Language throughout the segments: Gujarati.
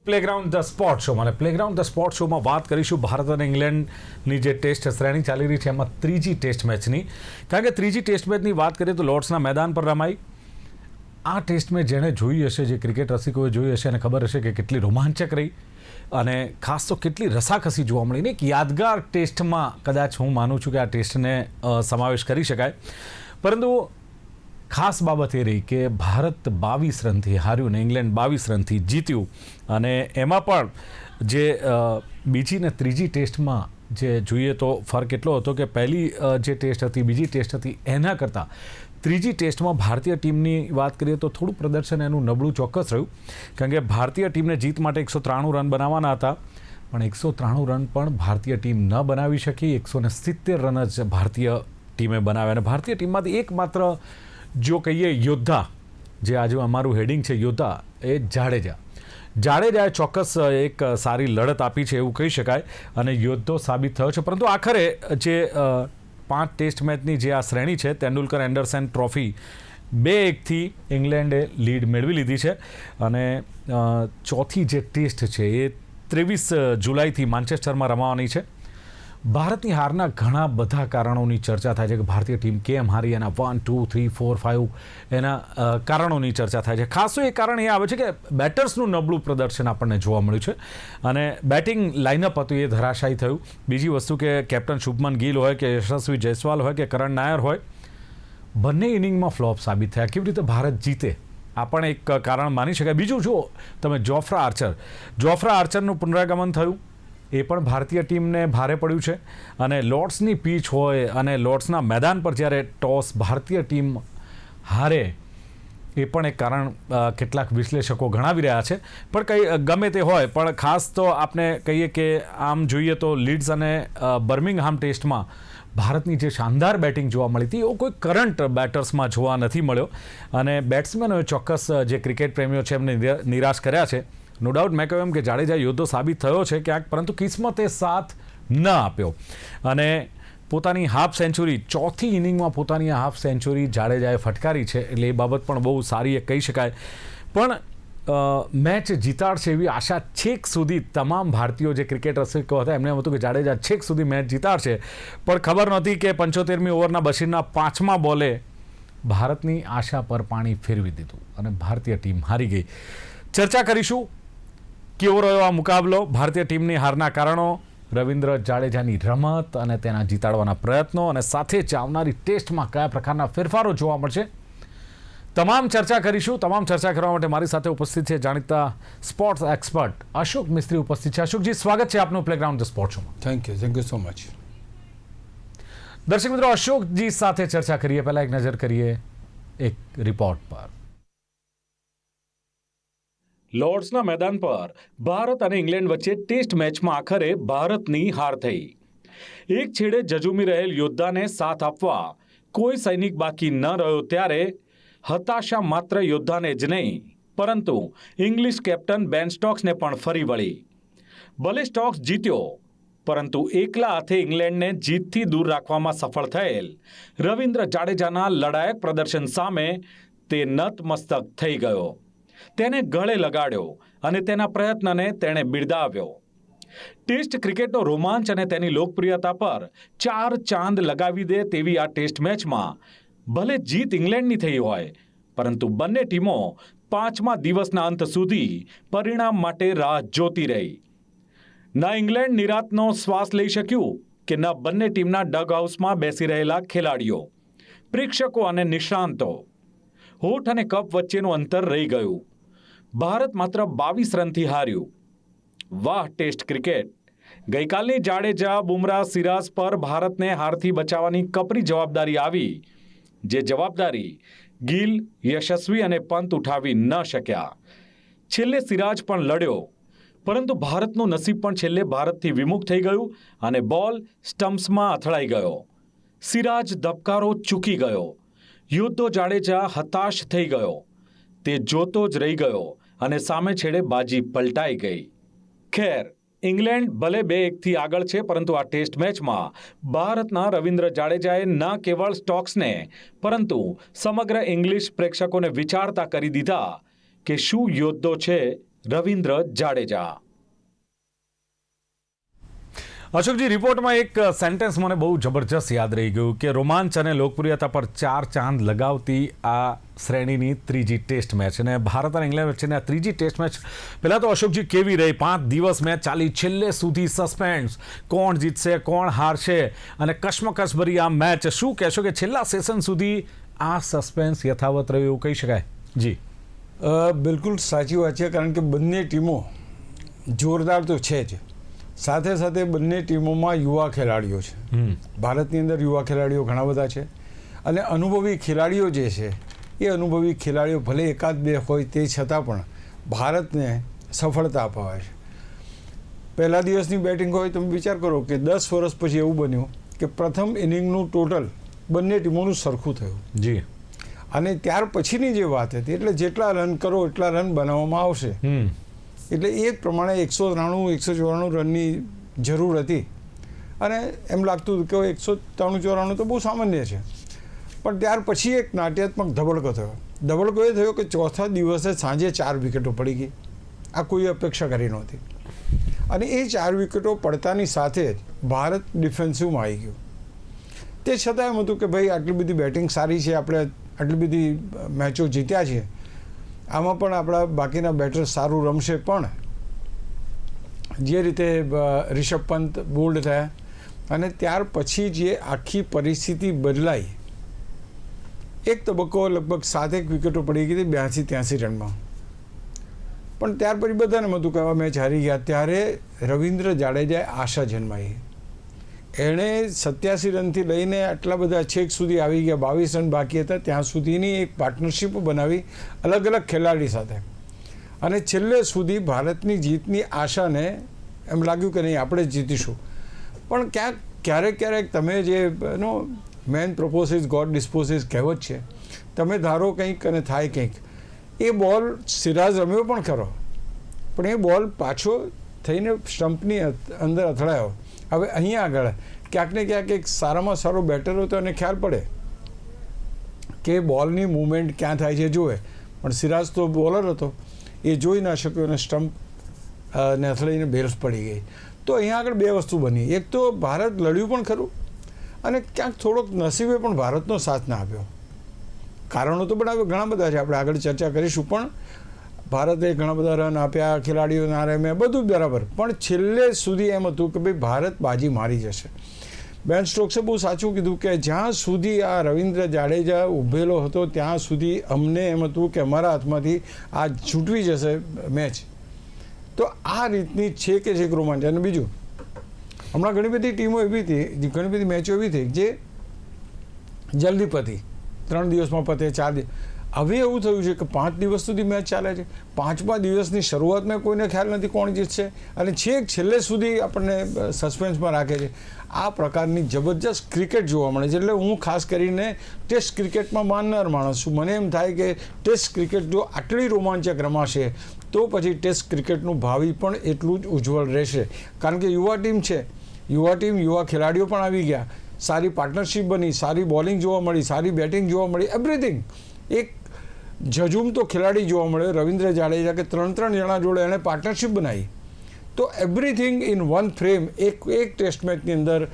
પ્લેગ્રાઉન્ડ ધ સ્પોર્ટ શોમાં અને પ્લેગ્રાઉન્ડ ધ સ્પોર્ટ શોમાં વાત કરીશું ભારત અને ઇંગ્લેન્ડની જે ટેસ્ટ શ્રેણી ચાલી રહી છે એમાં ત્રીજી ટેસ્ટ મેચની. કારણ કે ત્રીજી ટેસ્ટ મેચની વાત કરીએ તો લોર્ડ્સના મેદાન પર રમાઈ. આ ટેસ્ટ મેચ જેણે જોઈ હશે, જે ક્રિકેટ રસિકોએ જોઈ હશે, અને ખબર હશે કે કેટલી રોમાંચક રહી અને ખાસ તો કેટલી રસાકસી જોવા મળી. ને એક યાદગાર ટેસ્ટમાં કદાચ હું માનું છું કે આ ટેસ્ટને સમાવેશ કરી શકાય. પરંતુ ખાસ બાબત એ રહી કે ભારત 22 રનથી હાર્યું ને ઇંગ્લેન્ડ 22 રનથી જીત્યું. અને એમાં પણ જે બીજી ને ત્રીજી ટેસ્ટમાં જે જોઈએ તો ફરક એટલો હતો કે પહેલી જે ટેસ્ટ હતી, બીજી ટેસ્ટ હતી, એના કરતાં ત્રીજી ટેસ્ટમાં ભારતીય ટીમની વાત કરીએ તો થોડું પ્રદર્શન એનું નબળું ચોક્કસ રહ્યું. કારણ કે ભારતીય ટીમને જીત માટે 193 રન બનાવવાના હતા, પણ 193 રન પણ ભારતીય ટીમ ન બનાવી શકી. 170 રન જ ભારતીય ટીમે બનાવ્યા. અને ભારતીય ટીમમાંથી એકમાત્ર જો કહીએ યોદ્ધા, જે આજે અમારું હેડિંગ છે યોદ્ધા, એ જાડેજાએ ચોક્કસ એક સારી લડત આપી છે એવું કહી શકાય અને યોદ્ધો સાબિત થયો છે. પરંતુ આખરે જે 5 ટેસ્ટ મેચની જે આ શ્રેણી છે, તેંડુલકર એન્ડરસન ટ્રોફી 2-1થી ઇંગ્લેન્ડે લીડ મેળવી લીધી છે. અને ચોથી જે ટેસ્ટ છે એ 23 જુલાઈથી માન્ચેસ્ટરમાં રમાવાની છે. ભારતની હારના ઘણા બધા કારણોની ચર્ચા થાય છે કે ભારતીય ટીમ કેમ હારી, એના 1, 2, 3, 4, 5 એના કારણોની ચર્ચા થાય છે. ખાસ તો એ કારણ એ આવે છે કે બેટર્સનું નબળું પ્રદર્શન આપણને જોવા મળ્યું છે અને બેટિંગ લાઇનઅપ હતું એ ધરાશાયી થયું. બીજી વસ્તુ કે કેપ્ટન શુભમન ગિલ હોય કે યશસ્વી જયસ્વાલ હોય કે કરણ નાયર હોય, બંને ઇનિંગમાં ફ્લોપ સાબિત થયા. કેવી રીતે ભારત જીતે આ પણ એક કારણ માની શકાય. બીજું જો તમે જોફ્રા આર્ચરનું પુનરાગમન થયું, એ પણ ભારતીય ટીમને ભારે પડ્યું છે. અને લોર્ડ્સની પીચ હોય અને લોર્ડ્સના મેદાન પર જ્યારે ટોસ ભારતીય ટીમ હારે, એ પણ એક કારણ કેટલાક વિશ્લેષકો ગણાવી રહ્યા છે. પણ કંઈ ગમે તે હોય, પણ ખાસ તો આપણે કહીએ કે આમ જોઈએ તો લીડ્સ અને બર્મિંગહામ ટેસ્ટમાં ભારતની જે શાનદાર બેટિંગ જોવા મળી હતી એવો કોઈ કરંટ બેટર્સમાં જોવા નથી મળ્યો. અને બેટ્સમેનોએ ચોક્કસ જે ક્રિકેટ પ્રેમીઓ છે એમને નિરાશ કર્યા છે. નો ડાઉટ મેં કહ્યું એમ કે જાડેજા યોદ્ધો સાબિત થયો છે ક્યાંક, પરંતુ કિસ્મતે સાથ ન આપ્યો. અને પોતાની હાફ સેન્ચુરી, ચોથી ઇનિંગમાં પોતાની હાફ સેન્ચુરી જાડેજાએ ફટકારી છે, એટલે એ બાબત પણ બહુ સારી કહી શકાય. પણ મેચ જીતાડશે એવી આશા છેક સુધી તમામ ભારતીયો જે ક્રિકેટ રસિકો હતા એમને એમ હતું કે જાડેજા છેક સુધી મેચ જીતાડશે. પણ ખબર નહોતી કે 75મી ઓવરના બશીરના 5મા બોલે ભારતની આશા પર પાણી ફેરવી દીધું અને ભારતીય ટીમ હારી ગઈ. ચર્ચા કરીશું કેવો રહ્યો આ મુકાબલો, ભારતીય ટીમની હારના કારણો, રવિન્દ્ર જાડેજાની રમત અને તેના જીતાડવાના પ્રયત્નો, અને સાથે જ આવનારી ટેસ્ટમાં કયા પ્રકારના ફેરફારો જોવા મળશે, તમામ ચર્ચા કરીશું. તમામ ચર્ચા કરવા માટે મારી સાથે ઉપસ્થિત છે જાણીતા સ્પોર્ટ્સ એક્સપર્ટ અશોક મિસ્ત્રી ઉપસ્થિત છે. અશોકજી, સ્વાગત છે આપનું પ્લેગ્રાઉન્ડ ધ સ્પોર્ટ શોમાં. Thank you so much. દર્શક મિત્રો, અશોકજી સાથે ચર્ચા કરીએ પહેલા એક નજર કરીએ એક રિપોર્ટ પર. લોર્ડ્સના મેદાન પર ભારત અને ઇંગ્લેન્ડ વચ્ચે ટેસ્ટ મેચમાં આખરે ભારતની હાર થઈ. એક છેડે જજુમી રહેલ યોદ્ધાને સાથ આપવા કોઈ સૈનિક બાકી ન રહ્યો ત્યારે હતાશા માત્ર યોદ્ધાને જ નહીં, પરંતુ ઇંગ્લિશ કેપ્ટન બેન સ્ટોક્સને પણ ફરી વળી. ભલે સ્ટોક્સ જીત્યો, પરંતુ એકલા હાથે ઇંગ્લેન્ડને જીતથી દૂર રાખવામાં સફળ થયેલ રવિન્દ્ર જાડેજાના લડાયક પ્રદર્શન સામે તે નતમસ્તક થઈ ગયો. તેને ગળે લગાડ્યો અને તેના પ્રયત્નને તેણે બિરદાવ્યો. ટેસ્ટ ક્રિકેટનો રોમાંચ અને તેની લોકપ્રિયતા પર 4 ચાંદ લગાવી દે તેવી આ ટેસ્ટ મેચમાં ભલે જીત ઇંગ્લેન્ડની થઈ હોય, પરંતુ બંને ટીમો 5મા દિવસના અંત સુધી પરિણામ માટે રાહ જોતી રહી. ન ઇંગ્લેન્ડ નિરાંતનો શ્વાસ લઈ શક્યું કે ન બંને ટીમના ડગ હાઉસમાં બેસી રહેલા ખેલાડીઓ, પ્રેક્ષકો અને નિષ્ણાંતો. હોઠ અને કપ વચ્ચેનું અંતર રહી ગયું. ભારત માત્ર 22 રનથી હાર્યું. વાહ ટેસ્ટ ક્રિકેટ! ગઈકાલની જાડેજા, બુમરાહ, સિરાજ પર ભારતને હારથી બચાવવાની કપરી જવાબદારી આવી, જે જવાબદારી ગિલ, યશસ્વી અને પંત ઉઠાવી ન શક્યા. છેલ્લે સિરાજ પણ લડ્યો, પરંતુ ભારતનું નસીબ પણ છેલ્લે ભારતથી વિમુખ થઈ ગયું અને બોલ સ્ટમ્પ્સમાં અથડાઈ ગયો. સિરાજ ધબકારો ચૂકી ગયો. યોદ્ધો જાડેજા હતાશ થઈ ગયો. તે જોતો જ રહી ગયો અને સામે છેડે બાજી પલટાઈ ગઈ. ખેર, ઇંગ્લેન્ડ ભલે 2-1થી આગળ છે, પરંતુ આ ટેસ્ટ મેચમાં ભારતના રવિન્દ્ર જાડેજાએ ન કેવળ સ્ટોક્સને પરંતુ સમગ્ર ઇંગ્લિશ પ્રેક્ષકોને વિચારતા કરી દીધા કે શું યોદ્ધો છે રવિન્દ્ર જાડેજા. અશોકજી, રિપોર્ટમાં એક સેન્ટેન્સ મને બહુ જબરજસ્ત યાદ રહી ગયું કે રોમાંચ અને લોકપ્રિયતા પર 4 ચાંદ લગાવતી આ શ્રેણીની ત્રીજી ટેસ્ટ મેચ, અને ભારત અને ઇંગ્લેન્ડ વચ્ચેની આ ત્રીજી ટેસ્ટ મેચ પહેલાં તો અશોકજી કેવી રહી? 5 દિવસ મેચ ચાલી, છેલ્લે સુધી સસ્પેન્સ, કોણ જીતશે કોણ હારશે, અને કશ્મકશભરી આ મેચ. શું કહેશો કે છેલ્લા સેશન સુધી આ સસ્પેન્સ યથાવત રહ્યું એવું કહી શકાય? જી બિલકુલ સાચી વાત છે, કારણ કે બંને ટીમો જોરદાર તો છે જ, સાથે સાથે બંને ટીમોમાં યુવા ખેલાડીઓ છે. ભારતની અંદર યુવા ખેલાડીઓ ઘણા બધા છે, અને અનુભવી ખેલાડીઓ જે છે એ અનુભવી ખેલાડીઓ ભલે એકાદ બે હોય તે છતાં પણ ભારતને સફળતા અપાવે છે. પહેલા દિવસની બેટિંગ હોય, તમે વિચાર કરો કે 10 વર્ષ પછી એવું બન્યું કે પ્રથમ ઇનિંગનું ટોટલ બંને ટીમોનું સરખું થયું. જી. અને ત્યાર પછીની જે વાત હતી, એટલે જેટલા રન કરો એટલા રન બનાવવામાં આવશે, એટલે એ પ્રમાણે 193-194 રનની જરૂર હતી, અને એમ લાગતું હતું કે 193-194 તો બહુ સામાન્ય છે. પણ ત્યાર પછી એક નાટ્યાત્મક ધબડકો થયો. ધબડકો એ થયો કે ચોથા દિવસે સાંજે 4 વિકેટો પડી ગઈ. આ કોઈ અપેક્ષા કરી નહોતી, અને એ 4 વિકેટો પડતાની સાથે જ ભારત ડિફેન્સિવમાં આવી ગયું. તે છતાં એમ હતું કે ભાઈ આટલી બધી બેટિંગ સારી છે, આપણે આટલી બધી મેચો જીત્યા છે, આમાં પણ આપણા બાકીના બેટર સારું રમશે. પણ જે રીતે રિષભ પંત બોલ્ડ થયા, અને ત્યાર પછી જે આખી પરિસ્થિતિ બદલાઈ, એક તબક્કો લગભગ 7 વિકેટો પડી ગઈ હતી 82-83 રનમાં. પણ ત્યાર પછી બધાને હતું કે આ મેચ હારી ગયા. ત્યારે રવિન્દ્ર જાડેજાએ આશા જન્માઈ. એણે 87 રનથી લઈને આટલા બધા છેક સુધી આવી ગયા, 22 રન બાકી હતા ત્યાં સુધીની એક પાર્ટનરશિપ બનાવી અલગ અલગ ખેલાડી સાથે, અને છેલ્લે સુધી ભારતની જીતની આશાને એમ લાગ્યું કે નહીં, આપણે જ જીતીશું. પણ ક્યારેક ક્યારેક તમે જે મેન પ્રપોઝિસ ગોડ ડિસ્પોઝિસ કહેવત છે, તમે ધારો કંઈક અને થાય કંઈક. એ બોલ સિરાજ રમ્યો પણ ખરો, પણ એ બોલ પાછો થઈને સ્ટમ્પની અંદર અથડાયો. હવે અહીંયા આગળ ક્યાંક ને ક્યાંક એક સારામાં સારો બેટર હોય તો એને ખ્યાલ પડે કે બોલની મૂવમેન્ટ ક્યાં થાય છે જોવે, પણ સિરાજ તો બોલર હતો, એ જોઈ ના શક્યો અને સ્ટમ્પ ને અથડાઈને બેલ્સ પડી ગઈ. તો અહીંયા આગળ 2 વસ્તુ બની. એક તો ભારત લડ્યું પણ ખરું, અને ક્યાંક થોડોક નસીબે પણ ભારતનો સાથ ના આપ્યો. કારણો તો ઘણા બધા છે, આપણે આગળ ચર્ચા કરીશું. પણ ભારતે ઘણા બધા રન આપ્યા, ખેલાડીઓ ના રમ્યા, બધું બરાબર, પણ છેલ્લે સુધી એમ હતું કે ભાઈ ભારત બાજી મારી જશે. બેન સ્ટોક્સે બહુ સાચું કીધું કે જ્યાં સુધી આ રવિન્દ્ર જાડેજા ઉભેલો હતો ત્યાં સુધી અમને એમ હતું કે અમારા હાથમાંથી આ છૂટવી જશે મેચ. તો આ રીતની છે કે છે રોમાંચ. અને બીજું, હમણાં ઘણી બધી ટીમો એવી હતી, ઘણી બધી મેચો એવી થઈ જે જલ્દી પતી, 3 દિવસમાં પતે, 4 દિવસ. હવે એવું થયું છે કે 5 દિવસ સુધી મેચ ચાલે છે. 5મા દિવસની શરૂઆતમાં કોઈને ખ્યાલ નથી કોણ જીતશે, અને છેક છેલ્લે સુધી આપણને સસ્પેન્સમાં રાખે છે. આ પ્રકારની જબરજસ્ત ક્રિકેટ જોવા મળે છે. એટલે હું ખાસ કરીને ટેસ્ટ ક્રિકેટમાં માનનાર માણસ છું. મને એમ થાય કે ટેસ્ટ ક્રિકેટ જો આટલી રોમાંચક રમાશે તો પછી ટેસ્ટ ક્રિકેટનું ભાવિ પણ એટલું જ ઉજ્જવળ રહેશે. કારણ કે યુવા ટીમ છે, યુવા ખેલાડીઓ પણ આવી ગયા, સારી પાર્ટનરશિપ બની, સારી બોલિંગ જોવા મળી, સારી બેટિંગ જોવા મળી, એવરીથિંગ. એક જજુમ તો ખેલાડી જોવા મળ્યો રવિન્દ્ર જાડેજા, કે 3 જણા જોડે એણે પાર્ટનરશિપ બનાવી. તો એવરીથિંગ ઇન વન ફ્રેમ. એક ટેસ્ટ મેચની અંદર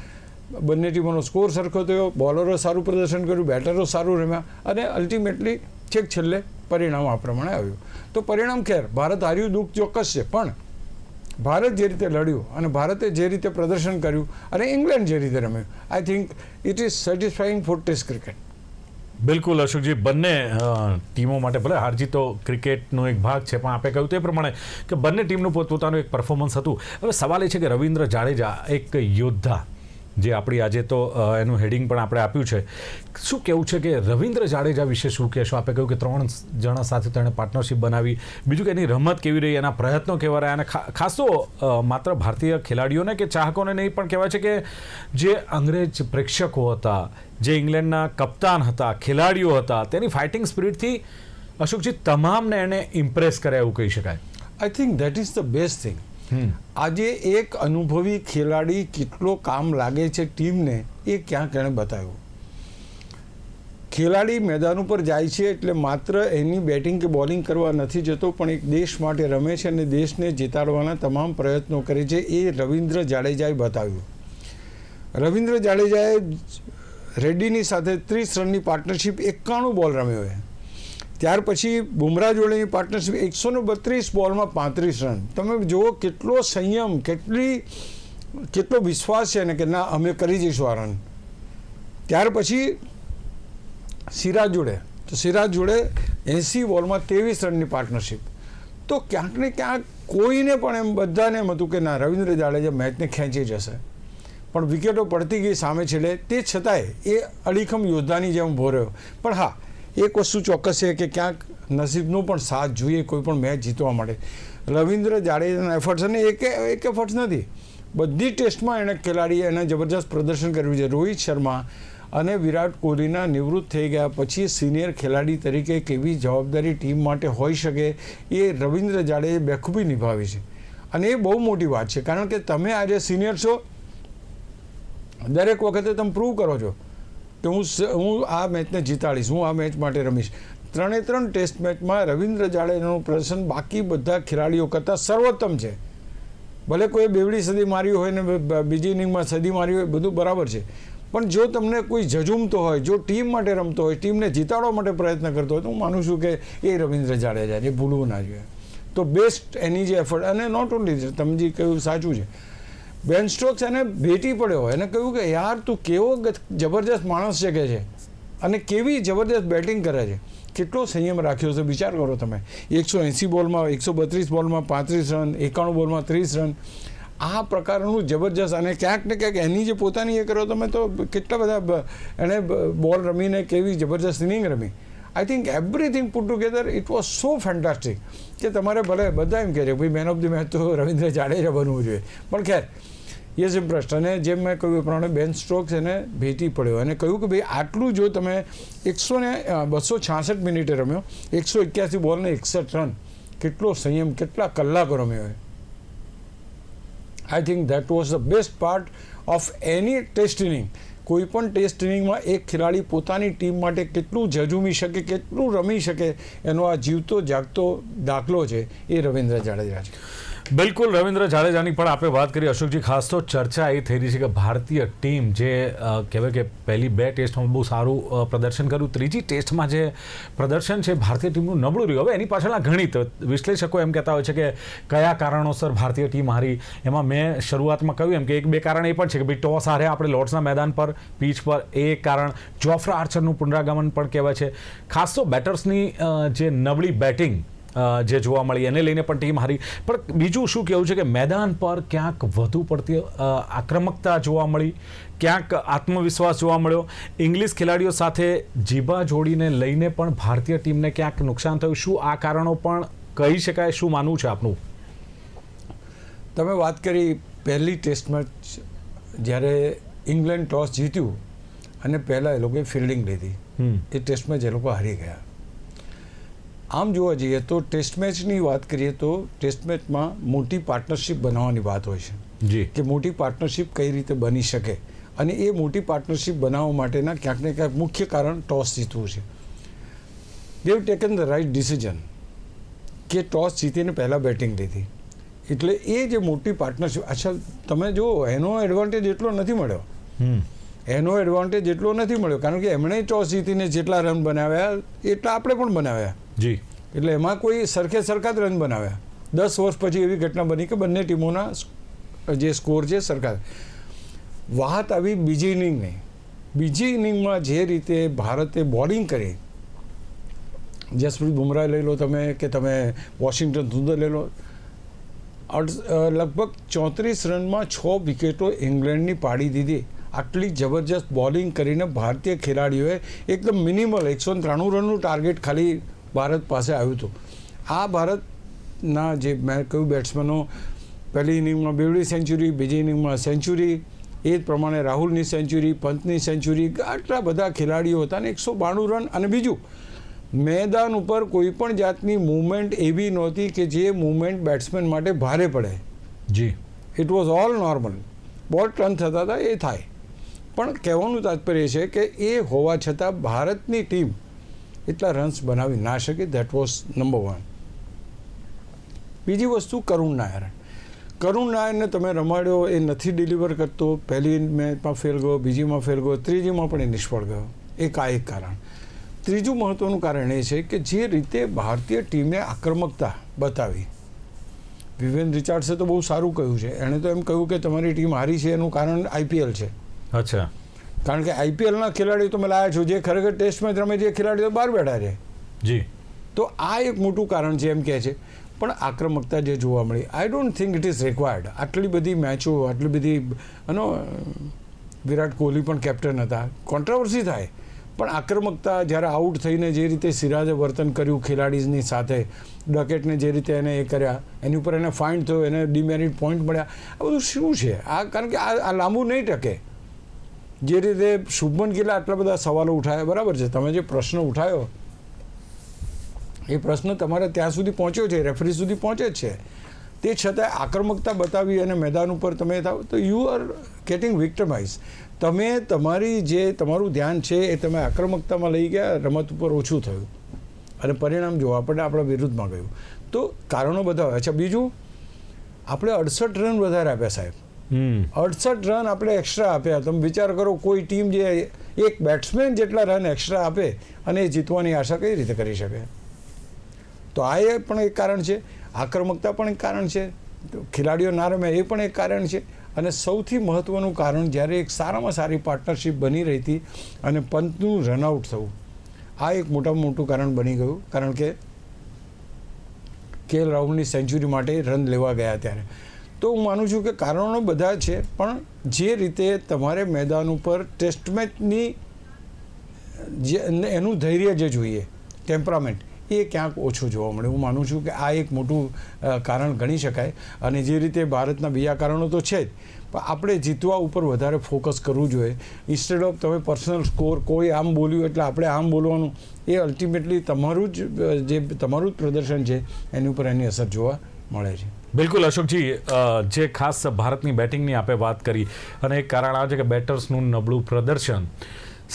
બંને ટીમોનો સ્કોર સરખો થયો, બોલરો સારું પ્રદર્શન કર્યું, બેટરો સારું રમ્યા, અને અલ્ટિમેટલી છેક છેલ્લે પરિણામ આ પ્રમાણે આવ્યું. તો પરિણામ ખેર, ભારત હાર્યું દુઃખ ચોક્કસ છે, પણ ભારત જે રીતે લડ્યું અને ભારતે જે રીતે પ્રદર્શન કર્યું અને ઇંગ્લેન્ડ જે રીતે રમ્યું, I think it is satisfying for test cricket. બિલકુલ અશોકજી, બંને ટીમો માટે ભલે હારજીત તો ક્રિકેટનો એક ભાગ છે, પણ આપણે કહ્યું તે પ્રમાણે કે બંને ટીમનું પોતપોતાનું એક પરફોર્મન્સ હતું. હવે સવાલ એ છે કે રવિન્દ્ર જાડેજા એક યોદ્ધા, જે આપણી આજે તો એનું હેડિંગ પણ આપણે આપ્યું છે. શું કહેવું છે કે રવિન્દ્ર જાડેજા વિશે શું કહેશો? આપણે કહ્યું કે 3 જણા સાથે તેણે પાર્ટનરશિપ બનાવી, બીજું કે એની રમત કેવી રહી, એના પ્રયત્નો કેવા રહ્યા, અને ખાસ તો માત્ર ભારતીય ખેલાડીઓને કે ચાહકોને નહીં, પણ કહેવાય છે કે જે અંગ્રેજ પ્રેક્ષકો હતા, જે ઇંગ્લેન્ડના કપ્તાન હતા, ખેલાડીઓ હતા, તેની ફાઇટિંગ સ્પિરિટથી અશોકજી તમામને એને ઇમ્પ્રેસ કર્યા એવું કહી શકાય. આઈ think that is the best thing. આજે એક અનુભવી ખેલાડી કેટલો કામ લાગે છે ટીમને, એ ક્યાંક એણે બતાવ્યું. ખેલાડી મેદાન ઉપર જાય છે એટલે માત્ર એની બેટિંગ કે બોલિંગ કરવા નથી જતો, પણ એક દેશ માટે રમે છે અને દેશને જીતાડવાના તમામ પ્રયત્નો કરે છે. એ રવિન્દ્ર જાડેજાએ બતાવ્યું. રવિન્દ્ર જાડેજાએ રેડ્ડીની સાથે 30 રનની પાર્ટનરશિપ 91 બોલ રમ્યો છે. ત્યાર પછી બુમરાહ જોડેની પાર્ટનરશિપ 132 બોલમાં 35 રન. તમે જુઓ કેટલો સંયમ, કેટલો વિશ્વાસ છે ને કે ના અમે કરી જઈશું આ રન. ત્યાર પછી સિરાજ જોડે 80 બોલમાં 23 રનની પાર્ટનરશિપ. તો ક્યાંક ને ક્યાંક કોઈને પણ એમ બધાને એમ હતું કે ના રવિન્દ્ર જાડેજા મેચને ખેંચી જશે, પણ વિકેટો પડતી ગઈ સામે છેલ્લે. તે છતાંય એ અડીખમ યોદ્ધાની જેમ ઊભો રહ્યો. પણ હા, એક વસ્તુ ચોક્કસ છે કે ક્યાંક નસીબનો પણ સાથ જોઈએ કોઈ પણ મેચ જીતવા માટે. રવિન્દ્ર જાડેજાના એફર્ટ્સ, અને એક એફર્ટ્સ નથી, બધી ટેસ્ટમાં એણે ખેલાડીએ એને જબરજસ્ત પ્રદર્શન કર્યું છે. રોહિત શર્મા અને વિરાટ કોહલીના નિવૃત્ત થઈ ગયા પછી સિનિયર ખેલાડી તરીકે કેવી જવાબદારી ટીમ માટે હોઈ શકે એ રવિન્દ્ર જાડેજાએ બેખૂબી નિભાવી છે. અને એ બહુ મોટી વાત છે, કારણ કે તમે આજે સિનિયર છો, દરેક વખતે તમે પ્રૂવ કરો છો કે હું આ મેચને જીતાડીશ, હું આ મેચ માટે રમીશ. 3 ટેસ્ટ મેચમાં રવિન્દ્ર જાડેજાનું પ્રદર્શન બાકી બધા ખેલાડીઓ કરતાં સર્વોત્તમ છે. ભલે કોઈ બેવડી સદી મારી હોય ને બીજી ઇનિંગમાં સદી મારી હોય, બધું બરાબર છે, પણ જો તમને કોઈ ઝઝૂમતો હોય, જો ટીમ માટે રમતો હોય, ટીમને જીતાડવા માટે પ્રયત્ન કરતો હોય, તો હું માનું છું કે એ રવિન્દ્ર જાડેજા, એ ભૂલવું ના જોઈએ. તો બેસ્ટ એની જે એફર્ટ, અને નોટ ઓનલી તમે જે કહ્યું સાચું છે, બેન સ્ટોક્સ એને ભેટી પડ્યો, એને કહ્યું કે યાર તું કેવો જબરજસ્ત માણસ છે કે છે, અને કેવી જબરજસ્ત બેટિંગ કરે છે, કેટલો સંયમ રાખ્યો છે. વિચાર કરો તમે, 180 બોલમાં 132 બોલમાં 35 રન, 91 બોલમાં 30 રન, આ પ્રકારનું જબરજસ્ત. અને ક્યાંક ને ક્યાંક એની જે પોતાની એ કરો તમે તો કેટલા બધા એણે બોલ રમીને કેવી જબરજસ્ત inning rummy. I think everything put together it was so fantastic કે તમારે ભલે બધા એમ કહે છે ભાઈ મેન ઓફ ધી મેચ તો રવિન્દ્ર જાડેજા બનવું જોઈએ, પણ ખેર યસ ઇમ્પ્રેસ્ડ. અને જેમ મેં કહ્યું એ પ્રમાણે બેન સ્ટોક્સ એને ભેટી પડ્યો અને કહ્યું કે ભાઈ આટલું જો તમે 266 મિનિટે રમ્યો, 181 બોલને 61 રન, કેટલો સંયમ, કેટલા કલાકો રમ્યો હોય. I think that was the best part of any test inning. કોઈ પણ ટેસ્ટ ઇનિંગમાં એક ખેલાડી પોતાની ટીમ માટે કેટલું ઝઝૂમી શકે, કેટલું રમી શકે, એનો આ જીવતો જાગતો દાખલો છે એ રવિન્દ્ર જાડેજા છે. બિલકુલ, રવિન્દ્ર જાડેજાની પણ આપણે વાત કરીએ અશોકજી. ખાસ તો ચર્ચા એ થઈ રહી છે કે ભારતીય ટીમ જે કહેવાય કે પહેલી 2 ટેસ્ટમાં બહુ સારું પ્રદર્શન કર્યું, ત્રીજી ટેસ્ટમાં જે પ્રદર્શન છે ભારતીય ટીમનું નબળું રહ્યું. હવે એની પાછળના ઘણી વિશ્લેષકો એમ કહેતા હોય છે કે કયા કારણોસર ભારતીય ટીમ હારી. એમાં મેં શરૂઆતમાં કહ્યું એમ કે 1-2 કારણ એ પણ છે કે ભાઈ ટોસ હારે આપણે લોર્ડ્સના મેદાન પર, પીચ પર, એ કારણ. જોફ્રા આર્ચરનું પુનરાગમન પણ કહેવાય છે. ખાસ તો બેટર્સની જે નબળી બેટિંગ જે જોવા મળી એને લઈને પણ ટીમ હારી. પણ બીજું શું કહેવું છે કે મેદાન પર ક્યાંક વધુ પડતી આક્રમકતા જોવા મળી, ક્યાંક આત્મવિશ્વાસ જોવા મળ્યો. ઇંગ્લિશ ખેલાડીઓ સાથે જીભા જોડીને લઈને પણ ભારતીય ટીમને ક્યાંક નુકસાન થયું. શું આ કારણો પણ કહી શકાય? શું માનવું છે આપનું? તમે વાત કરી પહેલી ટેસ્ટ મેચ જ્યારે ઇંગ્લેન્ડ ટોસ જીત્યું અને પહેલાં એ લોકોએ ફિલ્ડિંગ લીધી, એ ટેસ્ટ મેચ એ લોકો હારી ગયા. આમ જોવા જઈએ તો ટેસ્ટ મેચની વાત કરીએ તો ટેસ્ટ મેચમાં મોટી પાર્ટનરશિપ બનાવવાની વાત હોય છે જી, કે મોટી પાર્ટનરશિપ કઈ રીતે બની શકે, અને એ મોટી પાર્ટનરશિપ બનાવવા માટેના ક્યાંક ને ક્યાંક મુખ્ય કારણ ટોસ જીતવું છે. They have taken the right decision કે ટોસ જીતીને પહેલાં બેટિંગ લીધી, એટલે એ જે મોટી પાર્ટનરશિપ. અચ્છા તમે જુઓ, એનો એડવાન્ટેજ એટલો નથી મળ્યો, કારણ કે એમણે ટોસ જીતીને જેટલા રન બનાવ્યા એટલા આપણે પણ બનાવ્યા જી. એટલે એમાં કોઈ સરખા જ રન બનાવ્યા. 10 વર્ષ પછી એવી ઘટના બની કે બંને ટીમોના જે સ્કોર છે સરખા. વાત આવી બીજી ઇનિંગની. બીજી ઇનિંગમાં જે રીતે ભારતે બોલિંગ કરી, જસપ્રીત બુમરાહ લઈ લો તમે, કે તમે વોશિંગ્ટન સુંદર લઈ લો, લગભગ 34 રનમાં 6 વિકેટો ઇંગ્લેન્ડની પાડી દીધી. આટલી જબરજસ્ત બોલિંગ કરીને ભારતીય ખેલાડીઓએ એકદમ મિનિમલ 193 રનનું ટાર્ગેટ ખાલી ભારત પાસે આવ્યું હતું. આ ભારતના જે મેં કહ્યું બેટ્સમેનો પહેલી ઇનિંગમાં બેવડી સેન્ચુરી, બીજી ઇનિંગમાં સેન્ચુરી, એ જ પ્રમાણે રાહુલની સેન્ચુરી, પંતની સેન્ચુરી, આટલા બધા ખેલાડીઓ હતા અને 192 રન. અને બીજું, મેદાન ઉપર કોઈ પણ જાતની મૂવમેન્ટ એવી નહોતી કે જે મૂવમેન્ટ બેટ્સમેન માટે ભારે પડે. જી, ઇટ વોઝ ઓલ નોર્મલ. બોલ ટર્ન થતા હતા એ થાય, પણ કહેવાનું તાત્પર્ય છે કે એ હોવા છતાં ભારતની ટીમ એટલા રન્સ બનાવી ના શકે. That was number 1. બીજી વસ્તુ કરુણ નાયરને તમે રમાડ્યો, એ નથી ડિલિવર કરતો. પહેલી મેચમાં ફેલ ગયો, બીજીમાં ફેલ ગયો, ત્રીજીમાં પણ એ નિષ્ફળ ગયો. એક કારણ. ત્રીજું મહત્ત્વનું કારણ એ છે કે જે રીતે ભારતીય ટીમે આક્રમકતા બતાવી, વિવેન રિચાર્ડસે તો બહુ સારું કહ્યું છે. એણે તો એમ કહ્યું કે તમારી ટીમ હારી છે એનું કારણ IPL છે. અચ્છા. કારણ કે IPLના ખેલાડીઓ તમે લાવ્યા છો, જે ખરેખર ટેસ્ટ મેચ રમે જે ખેલાડીઓ બહાર બેઠા છે. જી. તો આ એક મોટું કારણ છે એમ કહે છે. પણ આક્રમકતા જે જોવા મળી, I don't think it is required. આટલી બધી મેચો, આટલી બધી વિરાટ કોહલી પણ કેપ્ટન હતા, કોન્ટ્રાવર્સી થાય, પણ આક્રમકતા જ્યારે આઉટ થઈને જે રીતે સિરાજે વર્તન કર્યું ખેલાડીની સાથે, ડકેટને જે રીતે એને એ કર્યા, એની ઉપર એને ફાઇન થયો, એને ડિમેરિટ પોઈન્ટ મળ્યા, આ બધું શું છે? કારણ કે આ લાંબુ નહીં ટકે. જે રીતે શુભમન ગિલે આટલા બધા સવાલો ઉઠાયા, બરાબર છે, તમે જે પ્રશ્ન ઉઠાયો એ પ્રશ્ન તમારે ત્યાં સુધી પહોંચ્યો છે, રેફરી સુધી પહોંચે જ છે. તે છતાંય આક્રમકતા બતાવી અને મેદાન ઉપર તમે થાવ તો યુ આર ગેટિંગ વિક્ટમાઇઝ. તમે તમારું ધ્યાન છે એ તમે આક્રમકતામાં લઈ ગયા, રમત ઉપર ઓછું થયું અને પરિણામ જો આપણને આપણા વિરુદ્ધમાં ગયું. તો કારણો બધા. અચ્છા, બીજું, આપણે 68 રન વધારે આપ્યા સાહેબ. 68 રન આપણે એક્સ્ટ્રા આપ્યા. તમે વિચાર કરો, કોઈ ટીમ જે એક બેટ્સમેન જેટલા રન એક્સ્ટ્રા આપે અને એ જીતવાની આશા કઈ રીતે કરી શકે? તો આ એ પણ એક કારણ છે. આક્રમકતા પણ એક કારણ છે. ખેલાડીઓ ના રમે એ પણ એક કારણ છે. અને સૌથી મહત્ત્વનું કારણ, જ્યારે એક સારામાં સારી પાર્ટનરશિપ બની રહી હતી અને પંતનું રનઆઉટ થવું, આ એક મોટામાં મોટું કારણ બની ગયું. કારણ કે KL રાહુલની સેન્ચુરી માટે રન લેવા ગયા ત્યારે. તો હું માનું છું કે કારણો બધા છે, પણ જે રીતે તમારે મેદાન ઉપર ટેસ્ટ મેચની એનું ધૈર્ય જે જોઈએ, ટેમ્પરામેન્ટ, એ ક્યાંક ઓછું જોવા મળે. હું માનું છું કે આ એક મોટું કારણ ગણી શકાય. અને જે રીતે ભારતના બીજા કારણો તો છે જ, પણ આપણે જીતવા ઉપર વધારે ફોકસ કરવું જોઈએ. ઇન્સ્ટેડ ઓફ તમે પર્સનલ સ્કોર, કોઈ આમ બોલ્યું એટલે આપણે આમ બોલવાનું, એ અલ્ટિમેટલી તમારું જ પ્રદર્શન છે એની ઉપર એની અસર જોવા મળે છે. બિલકુલ અશોકજી, જે ખાસ ભારતની બેટિંગની આપે વાત કરી અને એક કારણ આ છે કે બેટર્સનું નબળું પ્રદર્શન.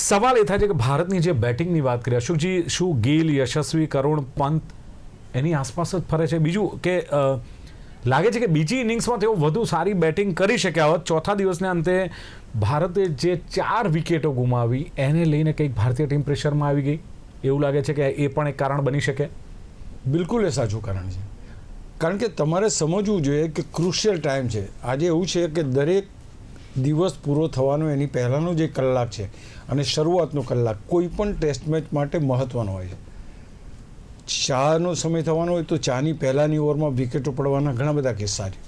સવાલ એ થાય છે કે ભારતની જે બેટિંગની વાત કરીએ, અશોકજી, શું ગિલ, યશસ્વી, કરુણ, પંત એની આસપાસ જ ફરે છે? બીજું કે લાગે છે કે બીજી ઇનિંગ્સમાં તેઓ વધુ સારી બેટિંગ કરી શક્યા હોત. ચોથા દિવસના અંતે ભારતે જે 4 વિકેટો ગુમાવી એને લઈને કંઈક ભારતીય ટીમ પ્રેશરમાં આવી ગઈ, એવું લાગે છે કે એ પણ એક કારણ બની શકે? બિલકુલ એ સાચું કારણ છે. કારણ કે તમારે સમજવું જોઈએ કે ક્રુશિયલ ટાઈમ છે. આજે એવું છે કે દરેક દિવસ પૂરો થવાનો એની પહેલાંનો જે કલાક છે અને શરૂઆતનો કલાક કોઈ પણ ટેસ્ટ મેચ માટે મહત્ત્વનો હોય છે. ચાનો સમય થવાનો હોય તો ચાની પહેલાંની ઓવરમાં વિકેટો પડવાના ઘણા બધા કિસ્સા છે.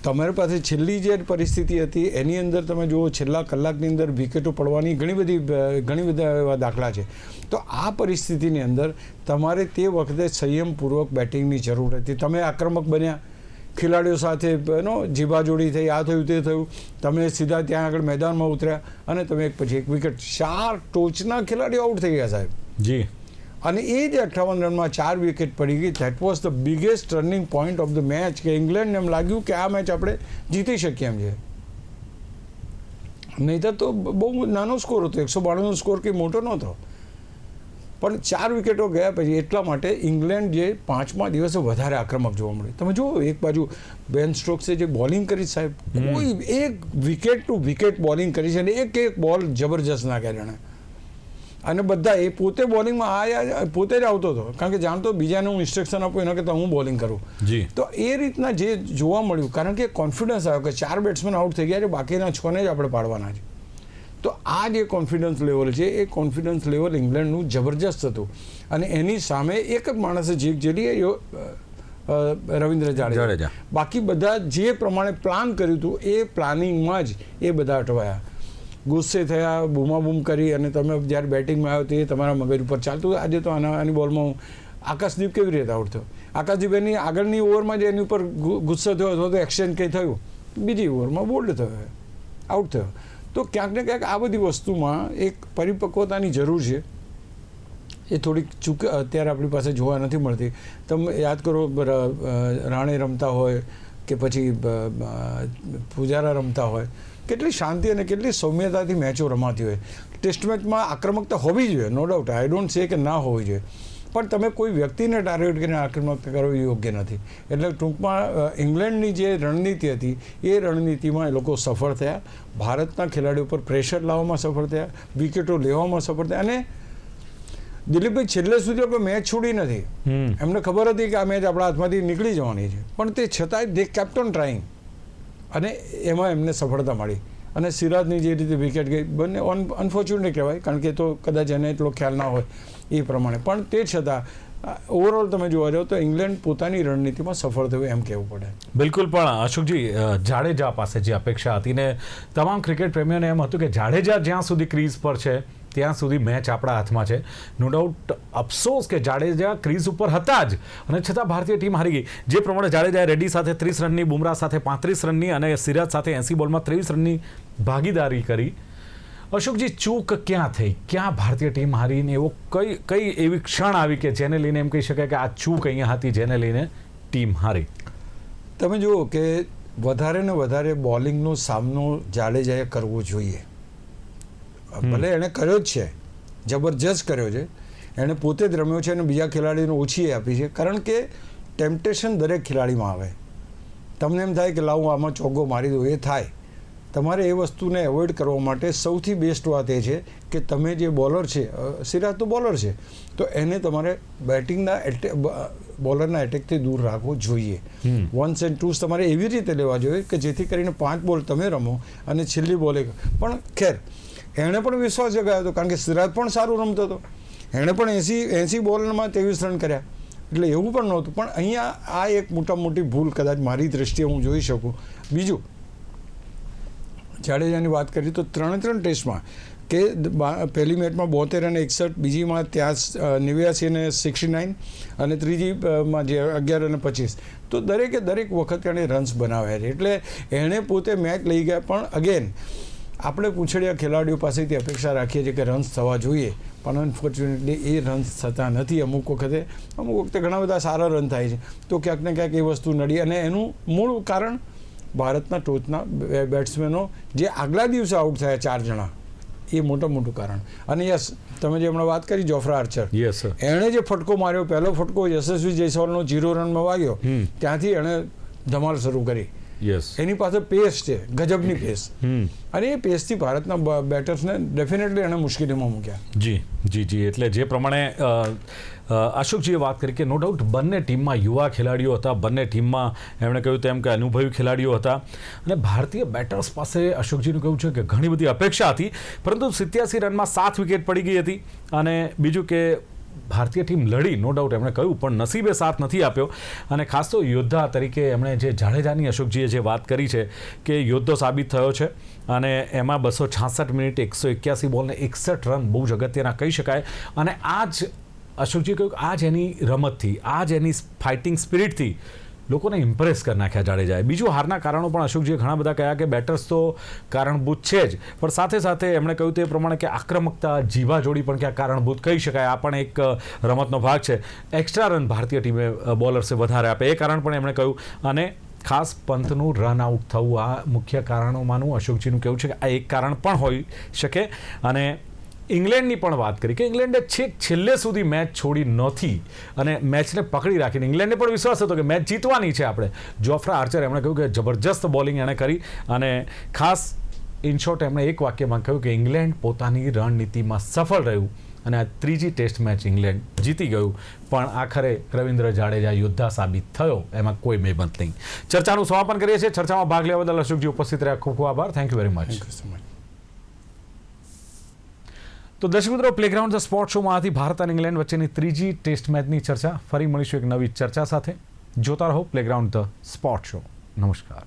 તમારી પાસે છેલ્લી જે પરિસ્થિતિ હતી એની અંદર તમે જુઓ, છેલ્લા કલાકની અંદર વિકેટો પડવાની ઘણી બધા એવા દાખલા છે. તો આ પરિસ્થિતિની અંદર તમારે તે વખતે સંયમપૂર્વક બેટિંગની જરૂર હતી. તમે આક્રમક બન્યા, ખેલાડીઓ સાથે જીબાજોડી થઈ, આ થયું તે થયું, તમે સીધા ત્યાં આગળ મેદાનમાં ઉતર્યા અને તમે એક પછી એક વિકેટ, 4 ટોચના ખેલાડીઓ આઉટ થઈ ગયા સાહેબ. જી. અને એ જે 58 રનમાં 4 વિકેટ પડી ગઈ, that was the biggest turning point of the match. કે ઇંગ્લેન્ડને એમ લાગ્યું કે આ મેચ આપણે જીતી શકીએ એમ છે. નહીંતર તો બહુ નાનો સ્કોર હતો, 192નો સ્કોર કંઈ મોટો નહોતો. પણ 4 વિકેટો ગયા પછી એટલા માટે ઇંગ્લેન્ડ જે 5મા દિવસે વધારે આક્રમક જોવા મળ્યું. તમે જુઓ, એક બાજુ બેન સ્ટોક્સે જે બોલિંગ કરી સાહેબ, કોઈ એક વિકેટ ટુ વિકેટ બોલિંગ કરી છે અને એક બોલ જબરજસ્ત નાખ્યા જાણે. અને બધા એ પોતે બોલિંગમાં આયા, પોતે જ આવતો હતો, કારણ કે જાણતો બીજાને હું ઇન્સ્ટ્રક્શન આપું એના કરતાં હું બોલિંગ કરું. તો એ રીતના જે જોવા મળ્યું, કારણ કે કોન્ફિડન્સ આવ્યો કે 4 બેટ્સમેન આઉટ થઈ ગયા છે, બાકીના 6ને જ આપણે પાડવાના છે. તો આ જે કોન્ફિડન્સ લેવલ છે, એ કોન્ફિડન્સ લેવલ ઇંગ્લેન્ડનું જબરજસ્ત હતું. અને એની સામે એક જ માણસે જીત જેલી, રવિન્દ્ર જાડેજા. બાકી બધા જે પ્રમાણે પ્લાન કર્યું હતું એ પ્લાનિંગમાં જ એ બધા અટવાયા, ગુસ્સે થયા, બૂમાબૂમ કરી. અને તમે જ્યારે બેટિંગમાં આવ્યો તો એ તમારા મગજ ઉપર ચાલતું. આજે તો આની બોલમાં હું આકાશદીપ કેવી રીતે આઉટ થયો? આકાશદીપ એની આગળની ઓવરમાં જ એની ઉપર ગુસ્સો થયો અથવા તો એક્સચેન્જ કંઈ થયું, બીજી ઓવરમાં બોલ્ડ થયો, આઉટ થયો. તો ક્યાંક ને ક્યાંક આ બધી વસ્તુમાં એક પરિપક્વતાની જરૂર છે. એ થોડીક ચૂક અત્યારે આપણી પાસે જોવા નથી મળતી. તમે યાદ કરો, રાણે રમતા હોય કે પછી પૂજારા રમતા હોય, કેટલી શાંતિ અને કેટલી સૌમ્યતાથી મેચો રમાતી હોય. ટેસ્ટ મેચમાં આક્રમકતા હોવી જોઈએ, નો ડાઉટ, આઈ ડોન્ટ સે કે ના હોવી જોઈએ, પણ તમે કોઈ વ્યક્તિને ટાર્ગેટ કરીને આક્રમકતા કરવી યોગ્ય નથી. એટલે ટૂંકમાં ઇંગ્લેન્ડની જે રણનીતિ હતી એ રણનીતિમાં એ લોકો સફળ થયા. ભારતના ખેલાડીઓ પર પ્રેશર લાવવામાં સફળ થયા, વિકેટો લેવામાં સફળ થયા. અને દિલીપભાઈ છેલ્લે સુધી આપણે મેચ છોડી નથી. એમને ખબર હતી કે આ મેચ આપણા હાથમાંથી નીકળી જવાની છે, પણ તે છતાંય દે કેપ્ટન ટ્રાઈંગ, અને એમાં એમને સફળતા મળી. અને સિરાજની જે રીતે વિકેટ ગઈ, બંને અનફોર્ચ્યુનેટ કહેવાય, કારણ કે તો કદાચ એને એટલો ખ્યાલ ના હોય એ પ્રમાણે, પણ તે છતાં ઓવરઓલ તમે જોવા જાઓ તો ઇંગ્લેન્ડ પોતાની રણનીતિમાં સફળ થયું એમ કહેવું પડે. બિલકુલ. પણ અશોકજી, જાડેજા પાસે જે અપેક્ષા હતી ને તમામ ક્રિકેટ પ્રેમીઓને એમ હતું કે જાડેજા જ્યાં સુધી ક્રીઝ પર છે ત્યાં સુધી મેચ આપણા હાથમાં છે. નો ડાઉટ અફસોસ કે જાડેજા ક્રીઝ ઉપર હતા જ, અને છતાં ભારતીય ટીમ હારી ગઈ. જે પ્રમાણે જાડેજાએ રેડ્ડી સાથે 30 રનની, બુમરાહ સાથે 35 રનની અને સિરાજ સાથે 80 બોલમાં 23 રનની ભાગીદારી કરી. અશોકજી, ચૂક ક્યાં થઈ? ક્યાં ભારતીય ટીમ હારીને એવો કઈ એવી ક્ષણ આવી કે જેને લઈને એમ કહી શકાય કે આ ચૂક અહીંયા હતી જેને લઈને ટીમ હારી? તમે જુઓ કે વધારે ને વધારે બોલિંગનો સામનો જાડેજાએ કરવો જોઈએ. ભલે એણે કર્યો જ છે, જબરજસ્ત કર્યો છે, એણે પોતે જ રમ્યો છે અને બીજા ખેલાડીને ઓછી આપી છે, કારણ કે ટેમ્પટેશન દરેક ખેલાડીમાં આવે. તમને એમ થાય કે લાવું આમાં ચોગ્ગો મારી દો, એ થાય. તમારે એ વસ્તુને એવોઇડ કરવા માટે સૌથી બેસ્ટ વાત એ છે કે તમે જે બોલર છે, સિરાજ તો બોલર છે, તો એને તમારે બેટિંગના બોલરના એટેકથી દૂર રાખવો જોઈએ. 1s and 2s તમારે એવી રીતે લેવા જોઈએ કે જેથી કરીને 5 બોલ તમે રમો અને છેલ્લી બોલે. પણ ખેર, એણે પણ વિશ્વાસ જગાવ્યો હતો, કારણ કે સિરાજ પણ સારું રમતો હતો. એણે પણ 80 બોલમાં 23 રન કર્યા, એટલે એવું પણ નહોતું. પણ અહીંયા આ એક મોટી ભૂલ કદાચ મારી દ્રષ્ટિએ હું જોઈ શકું. બીજું, જાડેજાની વાત કરીએ તો 3 ટેસ્ટમાં કે પહેલી મેચમાં 72 અને 61, બીજીમાં ત્યાં 89 અને 69, અને ત્રીજીમાં જે 11 અને 25, તો દરેક વખત એણે રન્સ બનાવ્યા છે. એટલે એણે પોતે મેચ લઈ ગયા. પણ અગેન આપણે પૂછડ્યા ખેલાડીઓ પાસેથી અપેક્ષા રાખીએ છીએ કે રન્સ થવા જોઈએ, પણ અનફોર્ચ્યુનેટલી એ રન્સ થતા નથી. અમુક વખતે ઘણા બધા સારા રન થાય છે, તો ક્યાંક ને ક્યાંક એ વસ્તુ નડી. અને એનું મૂળ કારણ ભારતના ટોચના બેટ્સમેનો જે આગલા દિવસે આઉટ થયા 4 જણા, એ મોટું કારણ. અને યસ, તમે જે હમણાં વાત કરી જોફ્રા આર્ચર, એણે જે ફટકો માર્યો, પહેલો ફટકો યશસ્વી જયસ્વાલનો 0 રનમાં વાગ્યો, ત્યાંથી એણે ધમાલ શરૂ કરી. એની પાસે પેસ છે, ગજબની પેસ, અને એ પેસથી ભારતના બેટર્સને ડેફિનેટલી એણે મુશ્કેલીમાં મૂક્યા. જી. એટલે જે પ્રમાણે અશોકજીએ વાત કરી કે નો ડાઉટ બંને ટીમમાં યુવા ખેલાડીઓ હતા, બંને ટીમમાં એમણે કહ્યું તેમ કે અનુભવી ખેલાડીઓ હતા, અને ભારતીય બેટર્સ પાસે અશોકજીનું કહ્યું છે કે ઘણી બધી અપેક્ષા હતી, પરંતુ 87 રનમાં 7 વિકેટ પડી ગઈ હતી. અને બીજું કે ભારતીય ટીમ લડી, નો ડાઉટ એમણે કહ્યું, પણ નસીબે સાથ નથી આપ્યો. અને ખાસ તો યોદ્ધા તરીકે એમણે જે જાડેજાની અશોકજીએ જે વાત કરી છે કે યોદ્ધો સાબિત થયો છે, અને એમાં 266 મિનિટ 181 બોલને 61 રન બહુ જ અગત્યના કહી શકાય. અને આ જ અશોકજીએ કહ્યું કે આ જ એની રમતથી, આ જ એની ફાઇટિંગ સ્પિરિટથી લોકોને ઇમ્પ્રેસ કરી નાખ્યા જાડેજાએ. બીજું, હારના કારણો પણ અશોકજીએ ઘણા બધા કહ્યા કે બેટર્સ તો કારણભૂત છે જ, પણ સાથે એમણે કહ્યું તે પ્રમાણે કે આક્રમકતા, જીવાજોડી પણ ક્યાં કારણભૂત કહી શકાય. આ પણ એક રમતનો ભાગ છે. એક્સ્ટ્રા રન ભારતીય ટીમે બોલર્સે વધારે આપે, એ કારણ પણ એમણે કહ્યું. અને ખાસ પંતનું રન આઉટ થવું આ મુખ્ય કારણોમાંનું અશોકજીનું કહેવું છે કે આ એક કારણ પણ હોઈ શકે. અને ઇંગ્લેન્ડની પણ વાત કરી કે ઇંગ્લેન્ડે છેલ્લે સુધી મેચ છોડી નહોતી અને મેચને પકડી રાખીને ઇંગ્લેન્ડને પણ વિશ્વાસ હતો કે મેચ જીતવાની છે આપણે. જોફ્રા આર્ચર, એમણે કહ્યું કે જબરજસ્ત બોલિંગ એણે કરી, અને ખાસ ઇન શોર્ટ એમણે એક વાક્યમાં કહ્યું કે ઇંગ્લેન્ડ પોતાની રણનીતિમાં સફળ રહ્યું, અને આ 3જી ટેસ્ટ મેચ ઇંગ્લેન્ડ જીતી ગયું. પણ આખરે રવિન્દ્ર જાડેજા યોદ્ધા સાબિત થયો, એમાં કોઈ મેબંધ નહીં. ચર્ચાનું સમાપન કરીએ છીએ. ચર્ચામાં ભાગ લેવા બદલ અશોકજી ઉપસ્થિત રહ્યા, ખૂબ ખૂબ આભાર. Thank you very much. તો દર્શક મિત્રો, પ્લેગ્રાઉન્ડ ધ સ્પોર્ટ શોમાં આથી ભારત અને ઇંગ્લેન્ડ વચ્ચેની 3જી ટેસ્ટ મેચની ચર્ચા. ફરી મળીશું એક નવી ચર્ચા સાથે. જોતા રહો પ્લેગ્રાઉન્ડ ધ સ્પોર્ટ શો. નમસ્કાર.